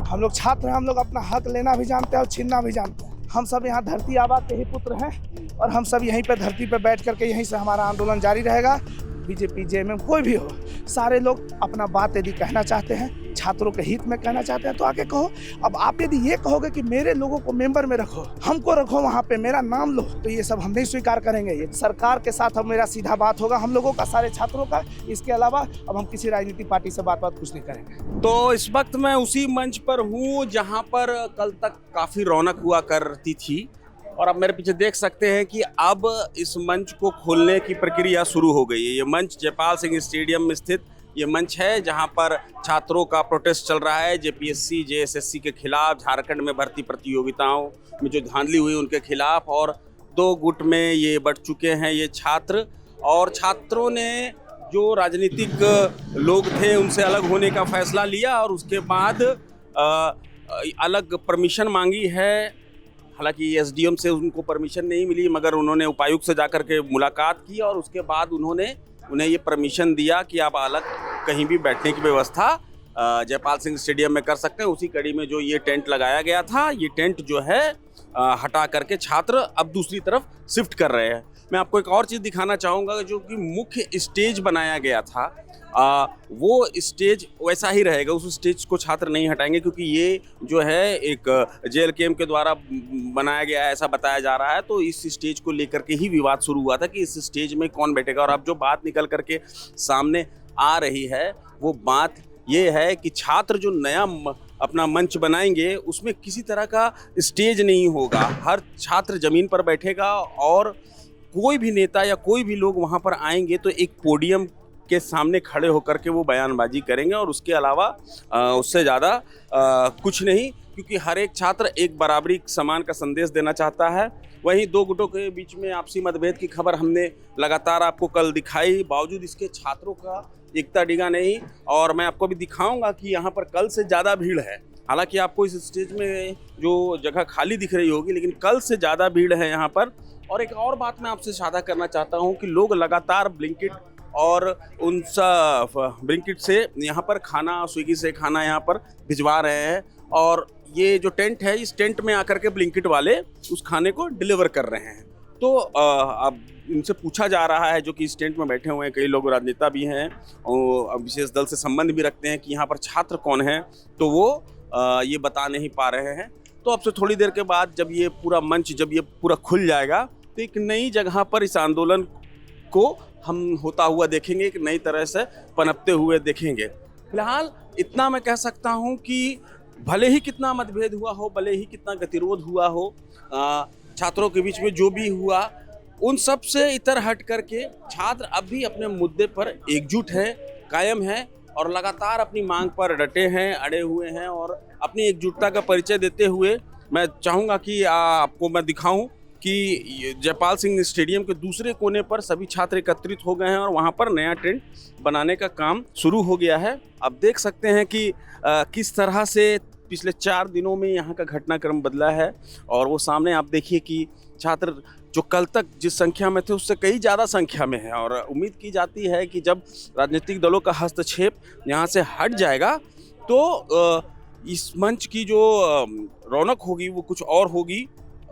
हम लोग छात्र हैं, हम लोग अपना हक लेना भी जानते हैं और छीनना भी जानते हैं। हम सब यहाँ धरती आबा के ही पुत्र हैं और हम सब यहीं पे धरती पे बैठ करके यहीं से हमारा आंदोलन जारी रहेगा। बीजेपी जेएमएम कोई भी हो, सारे लोग अपना बात यदि कहना चाहते हैं, छात्रों के हित में कहना चाहते हैं तो आगे कहो। अब आप यदि ये कहोगे कि मेरे लोगों को मेंबर में रखो, हमको रखो वहाँ पे, मेरा नाम लो, तो ये सब हम नहीं स्वीकार करेंगे। ये सरकार के साथ अब मेरा सीधा बात होगा, हम लोगों का, सारे छात्रों का। इसके अलावा अब हम किसी राजनीतिक पार्टी से बात कुछ नहीं करेंगे। तो इस वक्त मैं उसी मंच पर हूँ जहाँ पर कल तक काफ़ी रौनक हुआ करती थी और अब मेरे पीछे देख सकते हैं कि अब इस मंच को खोलने की प्रक्रिया शुरू हो गई है। ये मंच जयपाल सिंह स्टेडियम में स्थित ये मंच है जहाँ पर छात्रों का प्रोटेस्ट चल रहा है जेपीएससी जेएसएससी के खिलाफ, झारखंड में भर्ती प्रतियोगिताओं में जो धांधली हुई उनके खिलाफ। और 2 गुट में ये बढ़ चुके हैं ये छात्र, और छात्रों ने जो राजनीतिक लोग थे उनसे अलग होने का फैसला लिया और उसके बाद अलग परमिशन मांगी है। हालांकि एसडीएम से उनको परमिशन नहीं मिली, मगर उन्होंने उपायुक्त से जाकर के मुलाकात की और उसके बाद उन्होंने उन्हें ये परमिशन दिया कि आप अलग कहीं भी बैठने की व्यवस्था जयपाल सिंह स्टेडियम में कर सकते हैं। उसी कड़ी में जो ये टेंट लगाया गया था, ये टेंट जो है हटा करके छात्र अब दूसरी तरफ शिफ्ट कर रहे हैं। मैं आपको एक और चीज़ दिखाना चाहूँगा, जो कि मुख्य स्टेज बनाया गया था वो स्टेज वैसा ही रहेगा, उस स्टेज को छात्र नहीं हटाएंगे क्योंकि ये जो है एक जेल कैंप के द्वारा बनाया गया है ऐसा बताया जा रहा है। तो इस स्टेज को लेकर के ही विवाद शुरू हुआ था कि इस स्टेज में कौन बैठेगा, और अब जो बात निकल करके सामने आ रही है वो बात ये है कि छात्र जो नया अपना मंच बनाएंगे उसमें किसी तरह का स्टेज नहीं होगा, हर छात्र ज़मीन पर बैठेगा और कोई भी नेता या कोई भी लोग वहाँ पर आएंगे तो एक पोडियम के सामने खड़े होकर के वो बयानबाजी करेंगे और उसके अलावा उससे ज़्यादा कुछ नहीं, क्योंकि हर एक छात्र एक बराबरी समान का संदेश देना चाहता है। वहीं 2 गुटों के बीच में आपसी मतभेद की खबर हमने लगातार आपको कल दिखाई, बावजूद इसके छात्रों का एकता डिगा नहीं। और मैं आपको भी दिखाऊंगा कि यहाँ पर कल से ज़्यादा भीड़ है। हालांकि आपको इस स्टेज में जो जगह खाली दिख रही होगी, लेकिन कल से ज़्यादा भीड़ है यहाँ पर। और एक और बात मैं आपसे साझा करना चाहता हूँ कि लोग लगातार ब्लिंकिट और ब्लिंकिट से यहाँ पर खाना, स्विगी से खाना यहाँ पर भिजवा रहे हैं, और ये जो टेंट है इस टेंट में आकर के ब्लिंकिट वाले उस खाने को डिलीवर कर रहे हैं। तो अब इनसे पूछा जा रहा है, जो कि इस टेंट में बैठे हुए हैं कई लोग राजनेता भी हैं और विशेष दल से संबंध भी रखते हैं, कि यहाँ पर छात्र कौन हैं, तो वो ये बता नहीं पा रहे हैं। तो अब से थोड़ी देर के बाद जब ये पूरा मंच, जब ये पूरा खुल जाएगा, तो एक नई जगह पर इस आंदोलन को हम होता हुआ देखेंगे, एक नई तरह से पनपते हुए देखेंगे। फिलहाल इतना मैं कह सकता हूँ कि भले ही कितना मतभेद हुआ हो, भले ही कितना गतिरोध हुआ हो, छात्रों के बीच में जो भी हुआ, उन सब से इतर हट करके छात्र अब भी अपने मुद्दे पर एकजुट है, कायम है और लगातार अपनी मांग पर डटे हैं, अड़े हुए हैं। और अपनी एकजुटता का परिचय देते हुए मैं चाहूँगा कि आपको मैं दिखाऊं कि जयपाल सिंह स्टेडियम के दूसरे कोने पर सभी छात्र एकत्रित हो गए हैं और वहाँ पर नया टेंट बनाने का काम शुरू हो गया है। अब देख सकते हैं कि किस तरह से पिछले 4 दिनों में यहाँ का घटनाक्रम बदला है। और वो सामने आप देखिए कि छात्र जो कल तक जिस संख्या में थे उससे कई ज़्यादा संख्या में है, और उम्मीद की जाती है कि जब राजनीतिक दलों का हस्तक्षेप यहाँ से हट जाएगा तो इस मंच की जो रौनक होगी वो कुछ और होगी।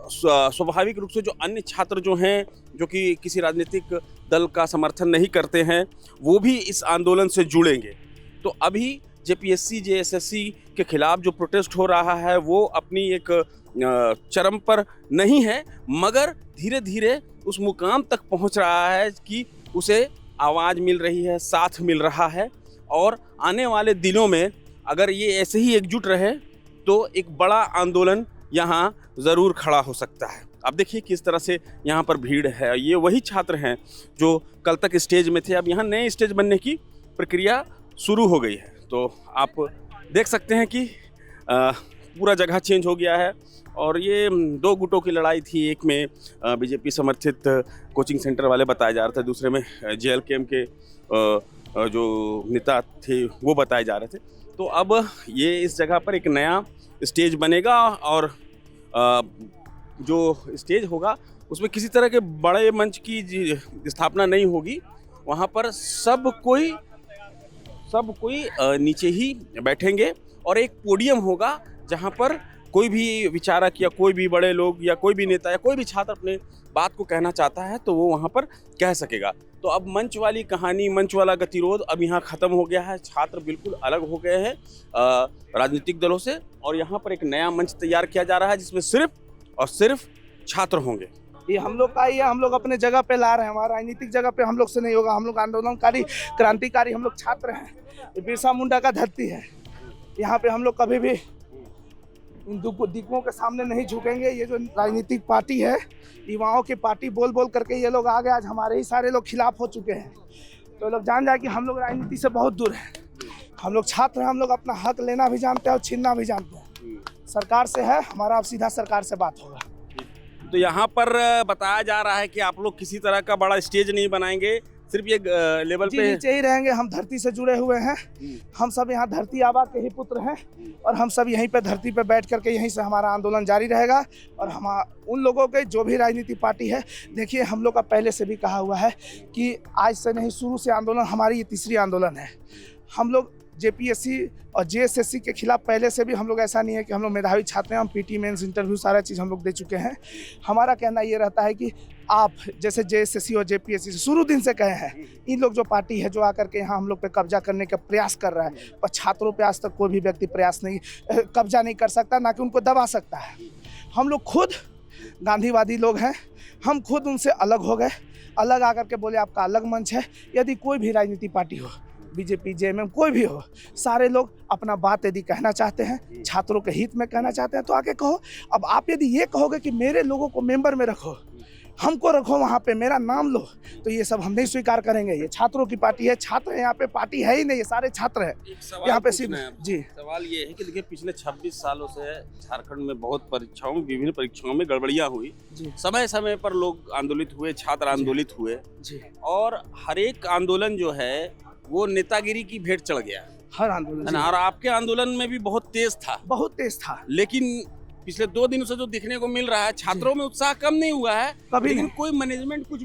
स्वाभाविक रूप से जो अन्य छात्र जो हैं, जो कि किसी राजनीतिक दल का समर्थन नहीं करते हैं, वो भी इस आंदोलन से जुड़ेंगे। तो अभी जेपीएससी जेएसएससी के खिलाफ जो प्रोटेस्ट हो रहा है वो अपनी एक चरम पर नहीं है, मगर धीरे धीरे उस मुकाम तक पहुंच रहा है कि उसे आवाज़ मिल रही है, साथ मिल रहा है। और आने वाले दिनों में अगर ये ऐसे ही एकजुट रहे तो एक बड़ा आंदोलन यहाँ ज़रूर खड़ा हो सकता है। अब देखिए किस तरह से यहाँ पर भीड़ है। ये वही छात्र हैं जो कल तक स्टेज में थे, अब यहाँ नए स्टेज बनने की प्रक्रिया शुरू हो गई है। तो आप देख सकते हैं कि पूरा जगह चेंज हो गया है। और ये 2 गुटों की लड़ाई थी, एक में बीजेपी समर्थित कोचिंग सेंटर वाले बताए जा रहे थे, दूसरे में जेएल कैंप के जो नेता थे वो बताए जा रहे थे। तो अब ये इस जगह पर एक नया स्टेज बनेगा और जो स्टेज होगा उसमें किसी तरह के बड़े मंच की स्थापना नहीं होगी। वहाँ पर सब कोई नीचे ही बैठेंगे और एक पोडियम होगा जहाँ पर कोई भी विचारक या कोई भी बड़े लोग या कोई भी नेता या कोई भी छात्र अपने बात को कहना चाहता है तो वो वहाँ पर कह सकेगा। तो अब मंच वाली कहानी, मंच वाला गतिरोध अब यहाँ ख़त्म हो गया है। छात्र बिल्कुल अलग हो गए हैं राजनीतिक दलों से और यहाँ पर एक नया मंच तैयार किया जा रहा है जिसमें सिर्फ और सिर्फ छात्र होंगे। ये हम लोग का ही है, हम लोग अपने जगह पे ला रहे हैं। हमारा राजनीतिक जगह पे हम लोग से नहीं होगा। हम लोग आंदोलनकारी, क्रांतिकारी, हम लोग छात्र हैं। ये बिरसा मुंडा का धरती है। यहाँ पे हम लोग कभी भी इन दिक्कतों के सामने नहीं झुकेंगे। ये जो राजनीतिक पार्टी है, युवाओं की पार्टी बोल बोल करके ये लोग आ गए, आज हमारे ही सारे लोग खिलाफ हो चुके हैं। तो लोग जान जाए कि हम लोग राजनीति से बहुत दूर हैं। हम लोग छात्र हैं, हम लोग अपना हक लेना भी जानते हैं और छीनना भी जानते हैं। सरकार से है हमारा, अब सीधा सरकार से बात होगा। तो यहाँ पर बताया जा रहा है कि आप लोग किसी तरह का बड़ा स्टेज नहीं बनाएंगे, सिर्फ ये लेवल पे नीचे ही रहेंगे। हम धरती से जुड़े हुए हैं। हम सब यहाँ धरती आबा के ही पुत्र हैं और हम सब यहीं पे धरती पे बैठ करके यहीं से हमारा आंदोलन जारी रहेगा। और हम उन लोगों के जो भी राजनीतिक पार्टी है, देखिए हम लोग का पहले से भी कहा हुआ है कि आज से नहीं, शुरू से आंदोलन हमारी ये तीसरी आंदोलन है। हम लोग जेपीएससी और जेएसएससी के खिलाफ पहले से भी हम लोग, ऐसा नहीं है कि हम लोग मेधावी छात्र हैं। हम पीटी मेंस, इंटरव्यू, सारा चीज़ हम लोग दे चुके हैं। हमारा कहना ये रहता है कि आप जैसे जेएसएससी और जेपीएससी से शुरू दिन से कहे हैं, इन लोग जो पार्टी है जो आकर के यहाँ हम लोग पे कब्जा करने का प्रयास कर रहा है, पर छात्रों पे आज तक कोई भी व्यक्ति प्रयास नहीं, कब्जा नहीं कर सकता, ना कि उनको दबा सकता है। हम लोग खुद गांधीवादी लोग हैं। हम खुद उनसे अलग हो गए, अलग आकर के बोले आपका अलग मंच है। यदि कोई भी राजनीतिक पार्टी हो, बीजेपी, जेएमएम, कोई भी हो, सारे लोग अपना बात यदि कहना चाहते हैं, छात्रों के हित में कहना चाहते हैं तो आगे कहो। अब आप यदि ये कहोगे कि मेरे लोगों को मेंबर में रखो, हमको रखो वहाँ पे, मेरा नाम लो, तो ये सब हम नहीं स्वीकार करेंगे। ये छात्रों की पार्टी है, छात्र हैं यहाँ पे, पार्टी है ही नहीं, ये सारे छात्र हैं यहाँ पे। सिर्फ जी सवाल ये है कि देखिए पिछले 26 सालों से झारखंड में बहुत परीक्षाओं में, विभिन्न परीक्षाओं में गड़बड़ियाँ हुई, समय समय पर लोग आंदोलित हुए, छात्र आंदोलित हुए जी। और हर एक आंदोलन जो है वो नेतागिरी की भेंट चढ़ गया, हर आंदोलन। और आपके आंदोलन में भी बहुत तेज था, लेकिन पिछले 2 दिनों से जो दिखने को मिल रहा है, छात्रों में उत्साह कम नहीं हुआ है, लेकिन कोई मैनेजमेंट कुछ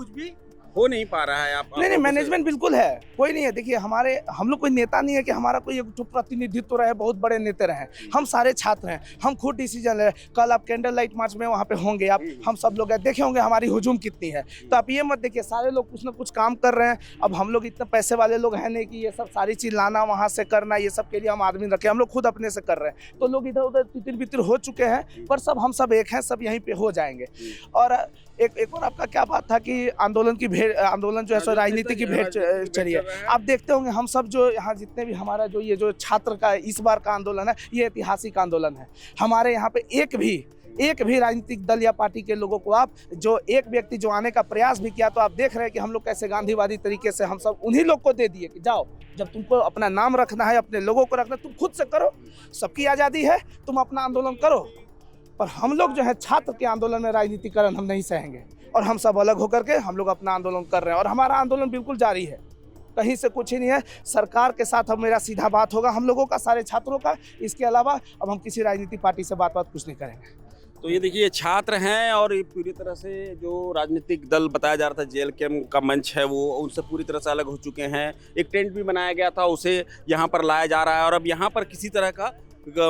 भी हो नहीं पा रहा है। आप नहीं, मैनेजमेंट बिल्कुल है, कोई नहीं है। देखिए हम लोग कोई नेता नहीं है कि हमारा कोई एक प्रतिनिधित्व रहे, बहुत बड़े नेता रहे। हम सारे छात्र हैं, हम खुद डिसीजन ले। कल आप कैंडल लाइट मार्च में वहाँ पे होंगे, आप हम सब लोग देखे होंगे हमारी हुजूम कितनी है। तो आप ये मत देखिए, सारे लोग कुछ ना कुछ काम कर रहे हैं। अब हम लोग इतने पैसे वाले लोग हैं नहीं कि ये सब सारी चीज़ लाना, वहाँ से करना, ये सब के लिए हम आदमी रखे। हम लोग खुद अपने से कर रहे हैं। तो लोग इधर उधर तितिर बितिर हो चुके हैं, पर सब हम सब एक हैं, सब यहीं पे हो जाएंगे। और एक और आपका क्या बात था कि आंदोलन जो है सो राजनीति की भेंट चली है। आप देखते होंगे हम सब जो यहाँ जितने भी हमारा जो ये जो छात्र का इस बार का आंदोलन है, ये ऐतिहासिक आंदोलन है। हमारे यहाँ पे एक भी राजनीतिक दल या पार्टी के लोगों को आप जो एक व्यक्ति जो आने का प्रयास भी किया, तो आप देख रहे हैं कि हम लोग कैसे गांधीवादी तरीके से हम सब उन्हीं लोग को दे दिए कि जाओ, जब तुमको अपना नाम रखना है, अपने लोगों को रखना है, तुम खुद से करो, सबकी आज़ादी है, तुम अपना आंदोलन करो। पर हम लोग जो है छात्र के आंदोलन में राजनीतिकरण हम नहीं सहेंगे और हम सब अलग होकर के हम लोग अपना आंदोलन कर रहे हैं। और हमारा आंदोलन बिल्कुल जारी है, कहीं से कुछ ही नहीं है। सरकार के साथ अब मेरा सीधा बात होगा, हम लोगों का, सारे छात्रों का। इसके अलावा अब हम किसी राजनीतिक पार्टी से बात कुछ नहीं करेंगे। तो ये देखिए छात्र हैं और ये पूरी तरह से जो राजनीतिक दल बताया जा रहा था जेएलके का मंच है वो उनसे पूरी तरह से अलग हो चुके हैं। एक टेंट भी बनाया गया था, उसे यहाँ पर लाया जा रहा है और अब यहाँ पर किसी तरह का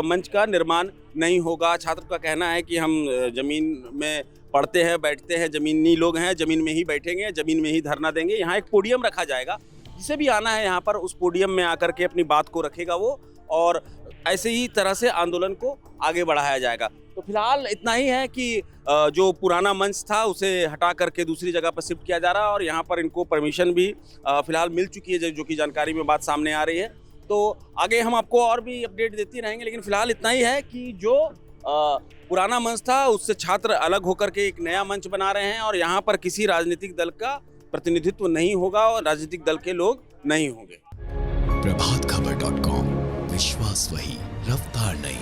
मंच का निर्माण नहीं होगा। छात्र का कहना है कि हम ज़मीन में पढ़ते हैं, बैठते हैं, ज़मीनी लोग हैं, ज़मीन में ही बैठेंगे, ज़मीन में ही धरना देंगे। यहाँ एक पोडियम रखा जाएगा, जिसे भी आना है यहाँ पर उस पोडियम में आकर के अपनी बात को रखेगा वो, और ऐसे ही तरह से आंदोलन को आगे बढ़ाया जाएगा। तो फिलहाल इतना ही है कि जो पुराना मंच था उसे हटा करके दूसरी जगह पर शिफ्ट किया जा रहा है और यहाँ पर इनको परमिशन भी फिलहाल मिल चुकी है, जो कि जानकारी में बात सामने आ रही है। तो आगे हम आपको और भी अपडेट देते रहेंगे, लेकिन फिलहाल इतना ही है कि जो पुराना मंच था उससे छात्र अलग होकर के एक नया मंच बना रहे हैं और यहाँ पर किसी राजनीतिक दल का प्रतिनिधित्व नहीं होगा और राजनीतिक दल के लोग नहीं होंगे। प्रभातखबर.com, विश्वास वही, रफ्तार नहीं।